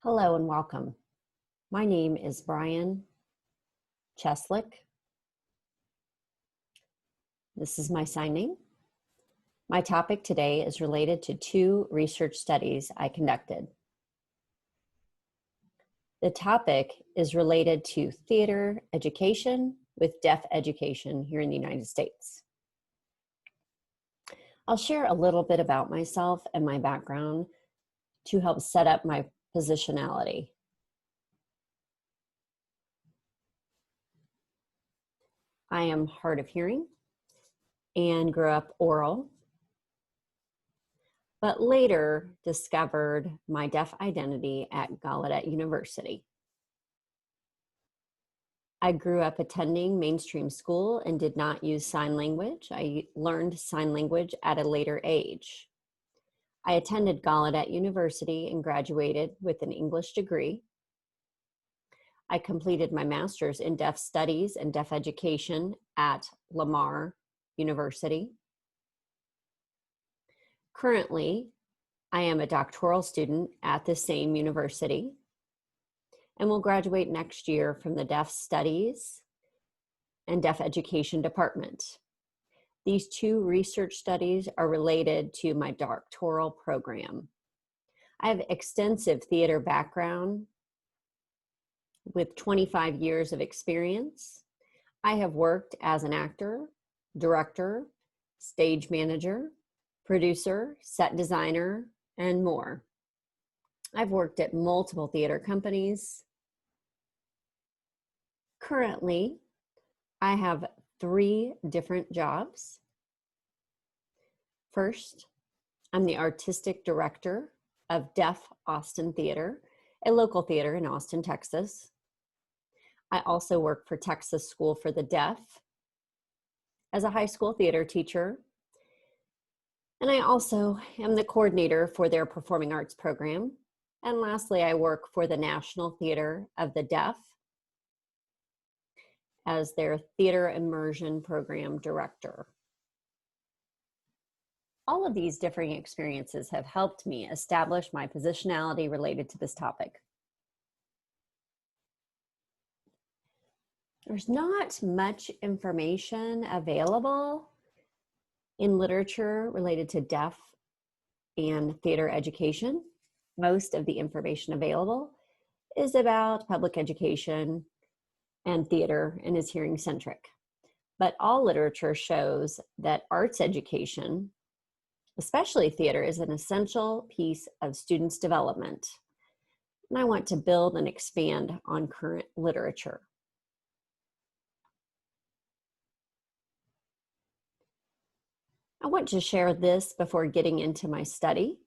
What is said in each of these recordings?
Hello and welcome. My name is Brian Cheslik. This is my sign name. My topic today is related to two research studies I conducted. The topic is related to theater education with deaf education here in the United States. I'll share a little bit about myself and my background to help set up my positionality. I am hard of hearing and grew up oral, but later discovered my deaf identity at Gallaudet University. I grew up attending mainstream school and did not use sign language. I learned sign language at a later age. I attended Gallaudet University and graduated with an English degree. I completed my master's in deaf studies and deaf education at Lamar University. Currently, I am a doctoral student at the same university and will graduate next year from the Deaf Studies and Deaf Education Department. These two research studies are related to my doctoral program. I have extensive theater background with 25 years of experience. I have worked as an actor, director, stage manager, producer, set designer, and more. I've worked at multiple theater companies. Currently, I have 3 different jobs. First, I'm the artistic director of Deaf Austin Theater, a local theater in Austin, Texas. I also work for Texas School for the Deaf as a high school theater teacher. And I also am the coordinator for their performing arts program. And lastly, I work for the National Theater of the Deaf as their theater immersion program director. All of these differing experiences have helped me establish my positionality related to this topic. There's not much information available in literature related to deaf and theater education. Most of the information available is about public education and theater and is hearing centric. But all literature shows that arts education, especially theater, is an essential piece of students' development. And I want to build and expand on current literature. I want to share this before getting into my study.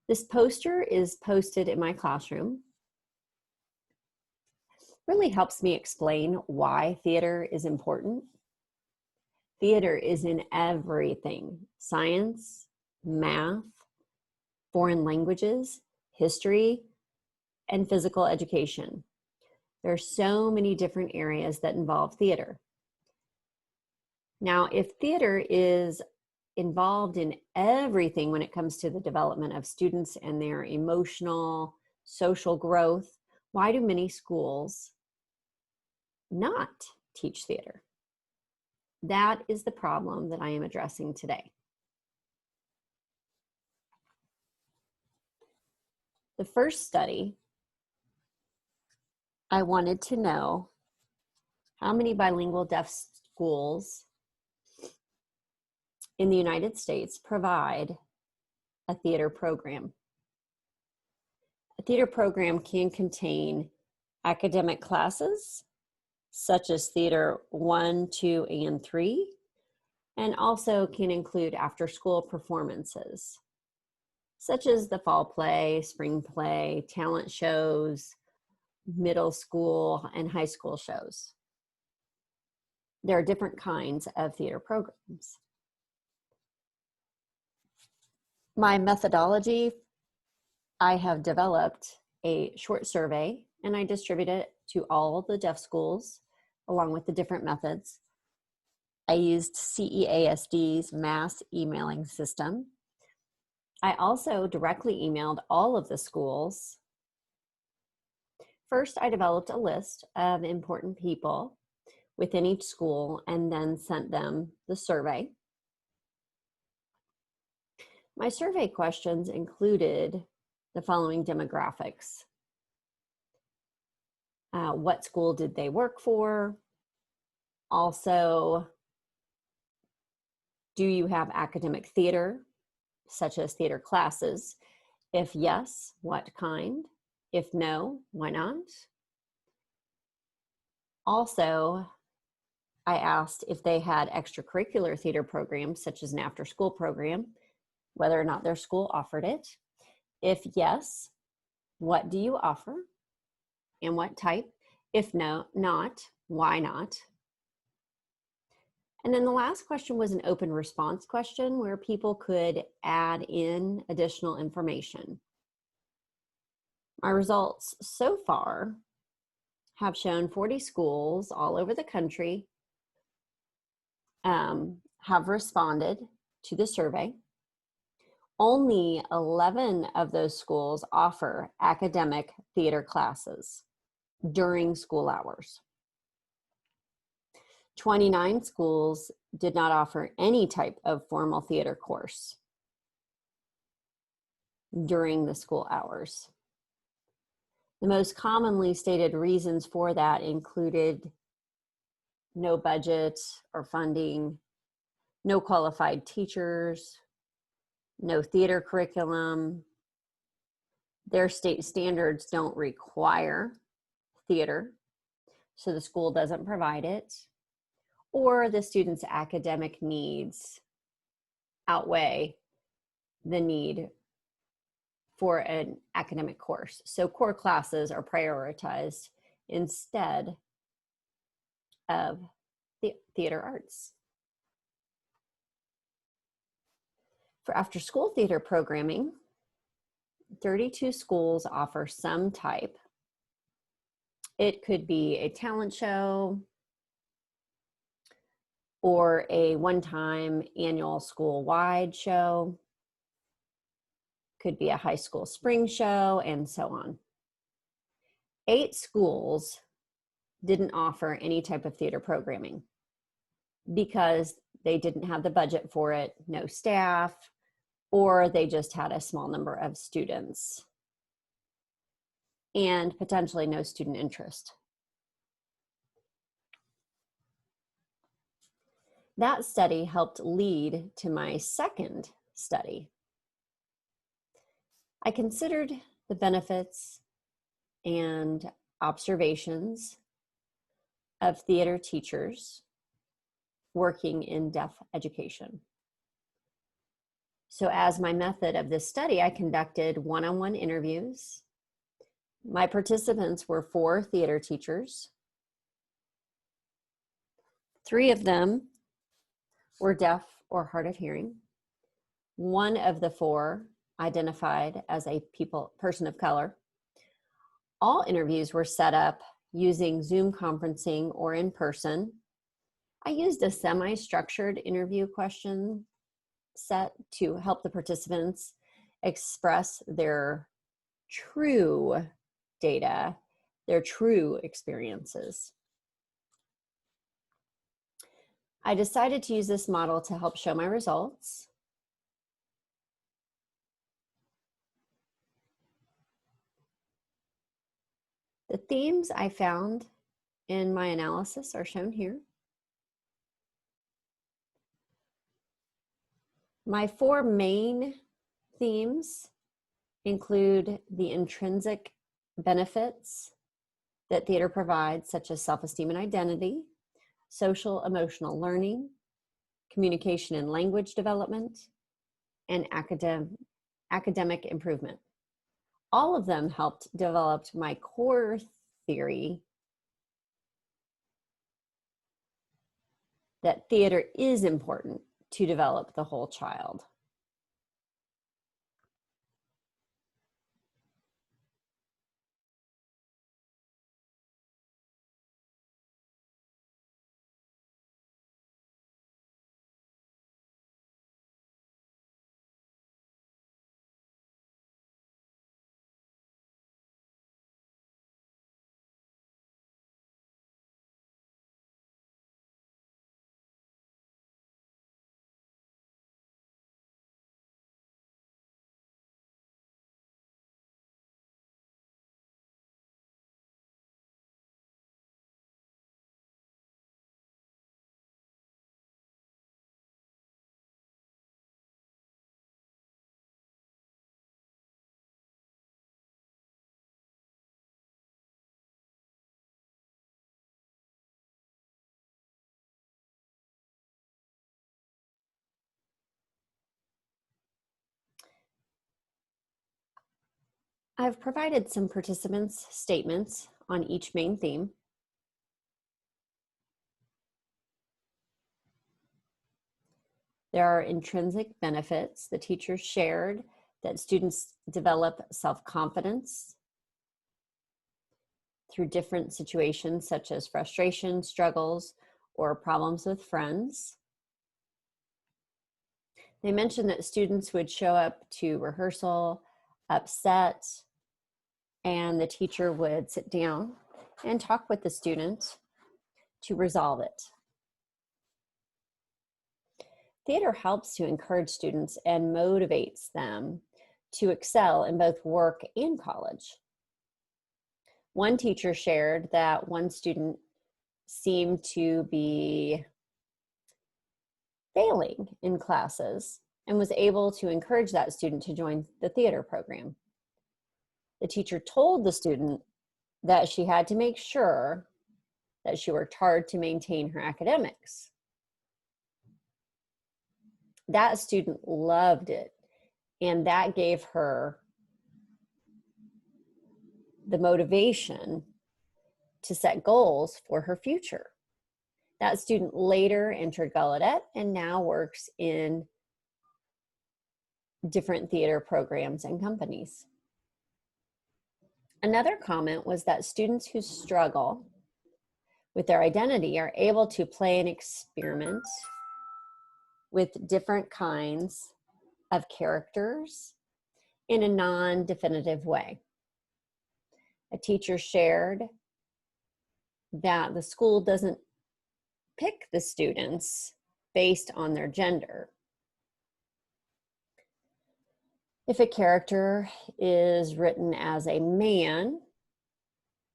This poster is posted in my classroom. Really helps me explain why theater is important. Theater is in everything: science, math, foreign languages, history, and physical education. There are so many different areas that involve theater. Now, if theater is involved in everything when it comes to the development of students and their emotional, social growth, why do many schools not teach theater? That is the problem that I am addressing today. The first study, I wanted to know how many bilingual deaf schools in the United States provide a theater program. A theater program can contain academic classes, such as Theater 1, 2, and 3, and also can include after-school performances, such as the fall play, spring play, talent shows, middle school, and high school shows. There are different kinds of theater programs. My methodology, I have developed a short survey and I distribute it to all the deaf schools along with the different methods. I used CEASD's mass emailing system. I also directly emailed all of the schools First, I developed a list of important people within each school and then sent them the survey. My survey questions included the following demographics. What school did they work for? Also, do you have academic theater, such as theater classes? If yes, what kind? If no, why not? Also, I asked if they had extracurricular theater programs, such as an after-school program, whether or not their school offered it. If yes, what do you offer and what type? If no, not, why not? And then the last question was an open response question where people could add in additional information. My results so far have shown 40 schools all over the country have responded to the survey. Only 11 of those schools offer academic theater classes during school hours. 29 schools did not offer any type of formal theater course during the school hours. The most commonly stated reasons for that included no budget or funding, no qualified teachers, no theater curriculum, their state standards don't require theater, so the school doesn't provide it, or the students' academic needs outweigh the need for an academic course. So core classes are prioritized instead of the theater arts. For after-school theater programming, 32 schools offer some type. It could be a talent show or a one-time annual school-wide show. Could be a high school spring show, and so on. 8 schools didn't offer any type of theater programming because they didn't have the budget for it, no staff, or they just had a small number of students and potentially no student interest. That study helped lead to my second study. I considered the benefits and observations of theater teachers working in deaf education. So as my method of this study, I conducted one-on-one interviews. My participants were 4 theater teachers. 3 of them were deaf or hard of hearing. 1 of the 4 identified as a person of color. All interviews were set up using Zoom conferencing or in person. I used a semi-structured interview question set to help the participants express their true data, their true experiences. I decided to use this model to help show my results. The themes I found in my analysis are shown here. My 4 main themes include the intrinsic benefits that theater provides, such as self-esteem and identity, social-emotional learning, communication and language development, and academic improvement. All of them helped develop my core theory that theater is important to develop the whole child. I've provided some participants' statements on each main theme. There are intrinsic benefits. The teachers shared that students develop self-confidence through different situations such as frustration, struggles, or problems with friends. They mentioned that students would show up to rehearsal upset, and the teacher would sit down and talk with the student to resolve it. Theater helps to encourage students and motivates them to excel in both work and college. One teacher shared that one student seemed to be failing in classes and was able to encourage that student to join the theater program. The teacher told the student that she had to make sure that she worked hard to maintain her academics. That student loved it, and that gave her the motivation to set goals for her future. That student later entered Gallaudet and now works in different theater programs and companies. Another comment was that students who struggle with their identity are able to play and experiment with different kinds of characters in a non-definitive way. A teacher shared that the school doesn't pick the students based on their gender. If a character is written as a man,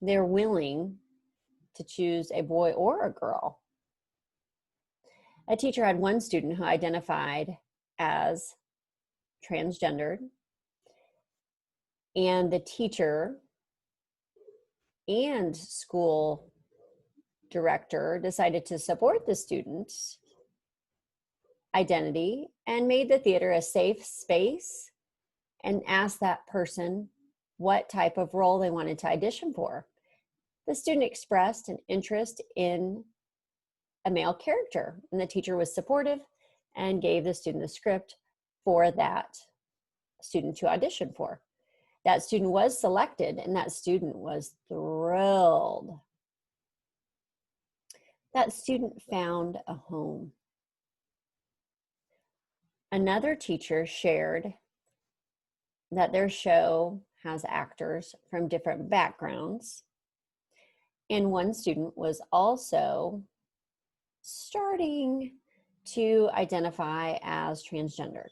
they're willing to choose a boy or a girl. A teacher had one student who identified as transgendered, and the teacher and school director decided to support the student's identity and made the theater a safe space and asked that person what type of role they wanted to audition for. The student expressed an interest in a male character, and the teacher was supportive and gave the student the script for that student to audition for. That student was selected, and that student was thrilled. That student found a home. Another teacher shared that their show has actors from different backgrounds, and one student was also starting to identify as transgender.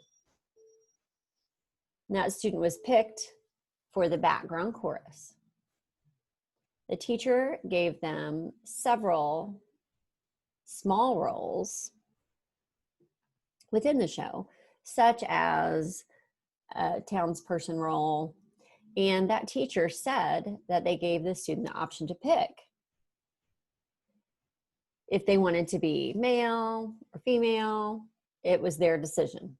And that student was picked for the background chorus. The teacher gave them several small roles within the show, such as a townsperson role, and that teacher said that they gave the student the option to pick if they wanted to be male or female. It was their decision.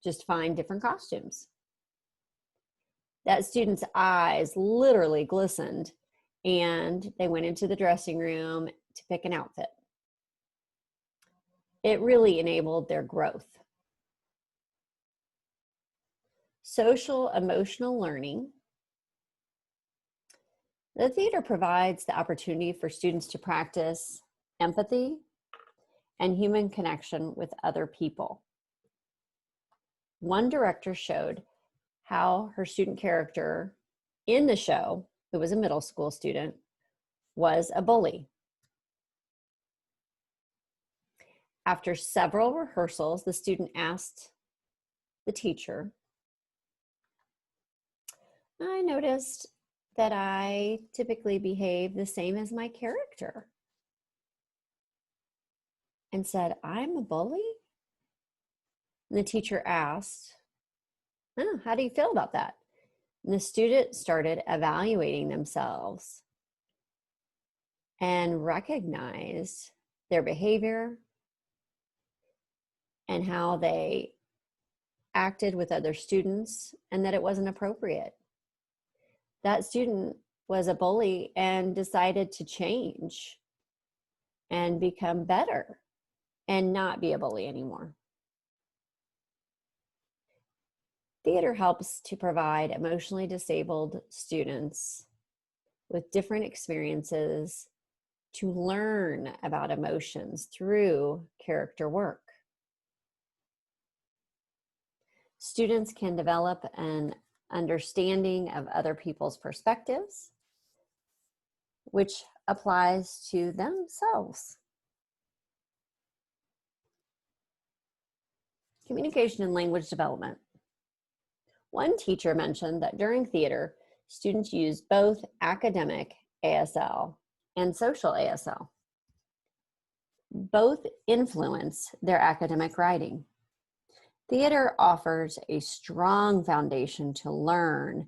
Just find different costumes. That student's eyes literally glistened, and they went into the dressing room to pick an outfit. It really enabled their growth. Social-emotional learning. The theater provides the opportunity for students to practice empathy and human connection with other people. One director showed how her student character in the show, who was a middle school student, was a bully. After several rehearsals, the student asked the teacher, "I noticed that I typically behave the same as my character," and said, "I'm a bully?" And the teacher asked, "Oh, how do you feel about that?" And the student started evaluating themselves and recognized their behavior and how they acted with other students, and that it wasn't appropriate. that student was a bully and decided to change and become better and not be a bully anymore. Theater helps to provide emotionally disabled students with different experiences to learn about emotions through character work. Students can develop an understanding of other people's perspectives, which applies to themselves. Communication and language development. One teacher mentioned that during theater, students use both academic ASL and social ASL. Both influence their academic writing. Theater offers a strong foundation to learn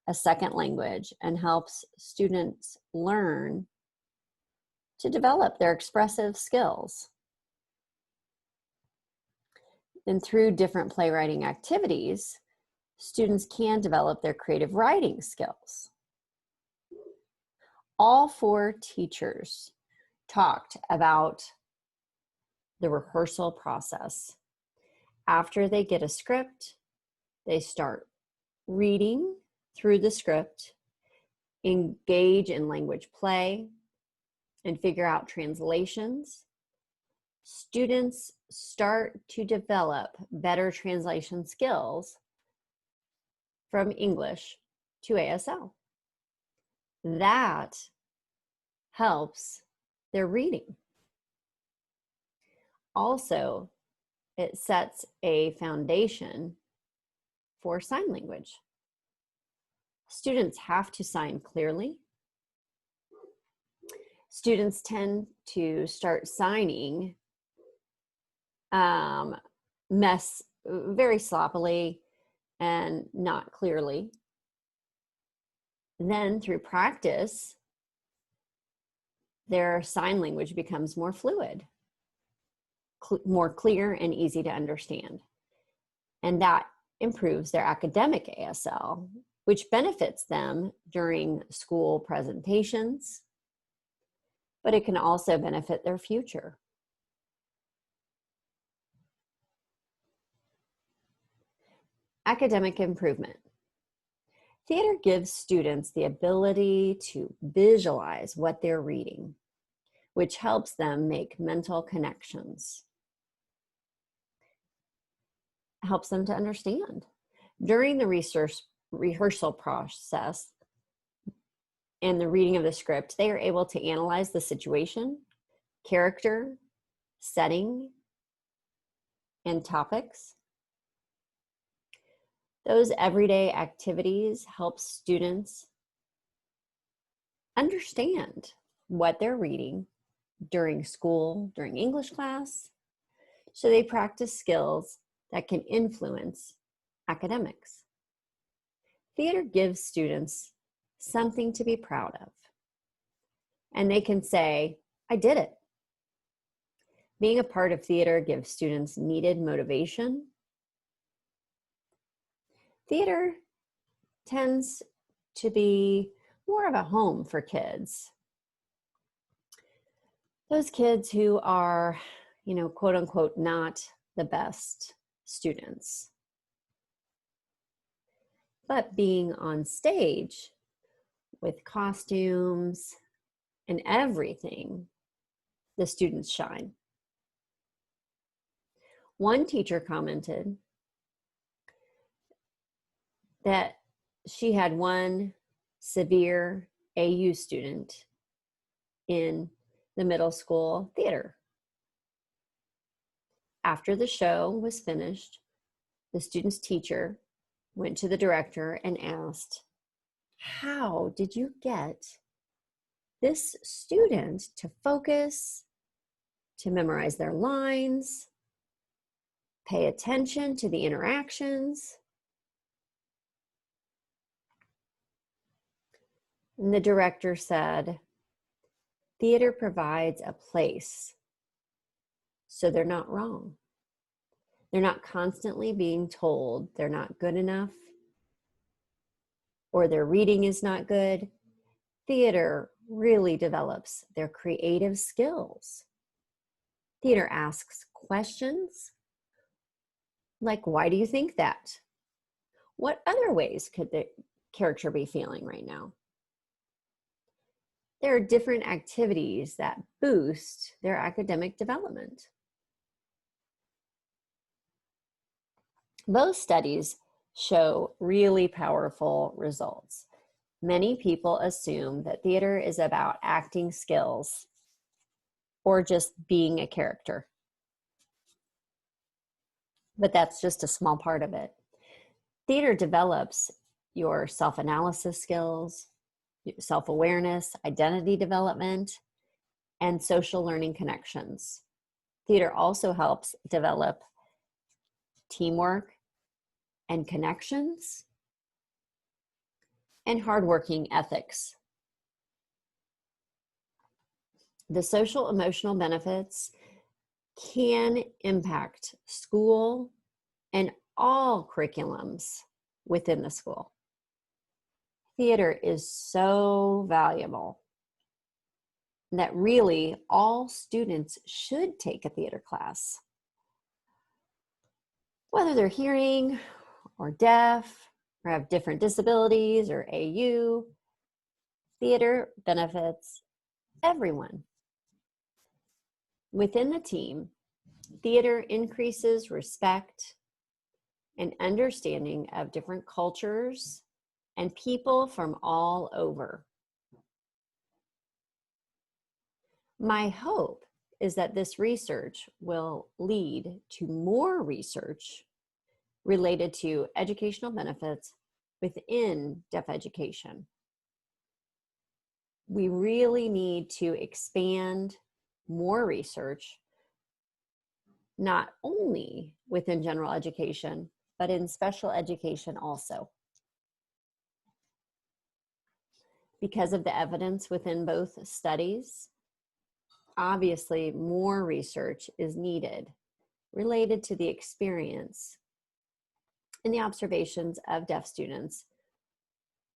a second language and helps students learn to develop their expressive skills. And through different playwriting activities, students can develop their creative writing skills. All 4 teachers talked about the rehearsal process. After they get a script, they start reading through the script, engage in language play, and figure out translations. Students start to develop better translation skills from English to ASL. That helps their reading. Also, it sets a foundation for sign language. Students have to sign clearly. Students tend to start signing very sloppily and not clearly. Then through practice, their sign language becomes more fluid, more clear and easy to understand. And that improves their academic ASL, which benefits them during school presentations, but it can also benefit their future. Academic improvement. Theater gives students the ability to visualize what they're reading, which helps them make mental connections, helps them to understand. During the rehearsal process and the reading of the script, they are able to analyze the situation, character, setting, and topics. Those everyday activities help students understand what they're reading during school, during English class, so they practice skills that can influence academics. Theater gives students something to be proud of, and they can say, I did it. Being a part of theater gives students needed motivation. Theater tends to be more of a home for kids. Those kids who are, quote unquote, not the best students. But being on stage with costumes and everything, the students shine. One teacher commented that she had one severe AU student in the middle school theater. After the show was finished, the student's teacher went to the director and asked, how did you get this student to focus, to memorize their lines, pay attention to the interactions? And the director said, theater provides a place, so they're not wrong. They're not constantly being told they're not good enough. or their reading is not good, theater really develops their creative skills. Theater asks questions like, why do you think that? What other ways could the character be feeling right now? There are different activities that boost their academic development. Both studies show really powerful results. Many people assume that theater is about acting skills or just being a character, but that's just a small part of it. Theater develops your self-analysis skills, self-awareness, identity development, and social learning connections. Theater also helps develop teamwork and connections and hardworking ethics. The social emotional benefits can impact school and all curriculums within the school. Theater is so valuable that really all students should take a theater class. Whether they're hearing or deaf or have different disabilities or AU, theater benefits everyone. Within the team, theater increases respect and understanding of different cultures and people from all over. My hope is that this research will lead to more research related to educational benefits within deaf education. We really need to expand more research, not only within general education, but in special education also. Because of the evidence within both studies, obviously more research is needed related to the experience and the observations of deaf students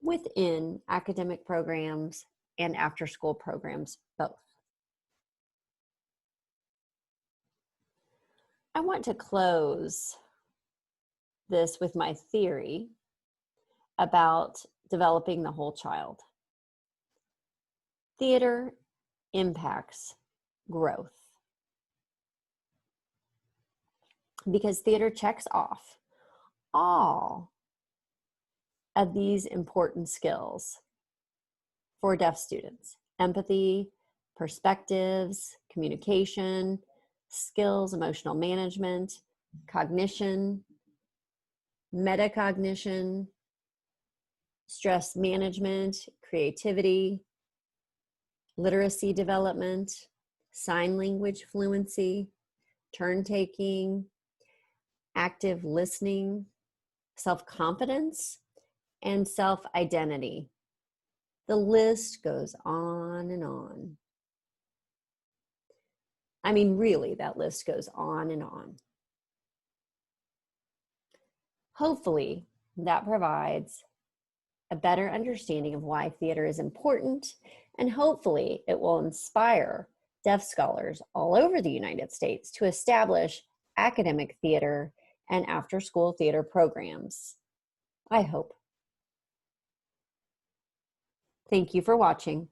within academic programs and after-school programs both. I want to close this with my theory about developing the whole child. Theater impacts growth because theater checks off all of these important skills for deaf students: empathy, perspectives, communication, skills, emotional management, cognition, metacognition, stress management, creativity, literacy development, sign language fluency, turn taking, active listening, self-confidence, and self-identity. The list goes on and on. I mean, really, that list goes on and on. Hopefully, that provides a better understanding of why theater is important, and hopefully it will inspire deaf scholars all over the United States to establish academic theater and after-school theater programs. I hope. Thank you for watching.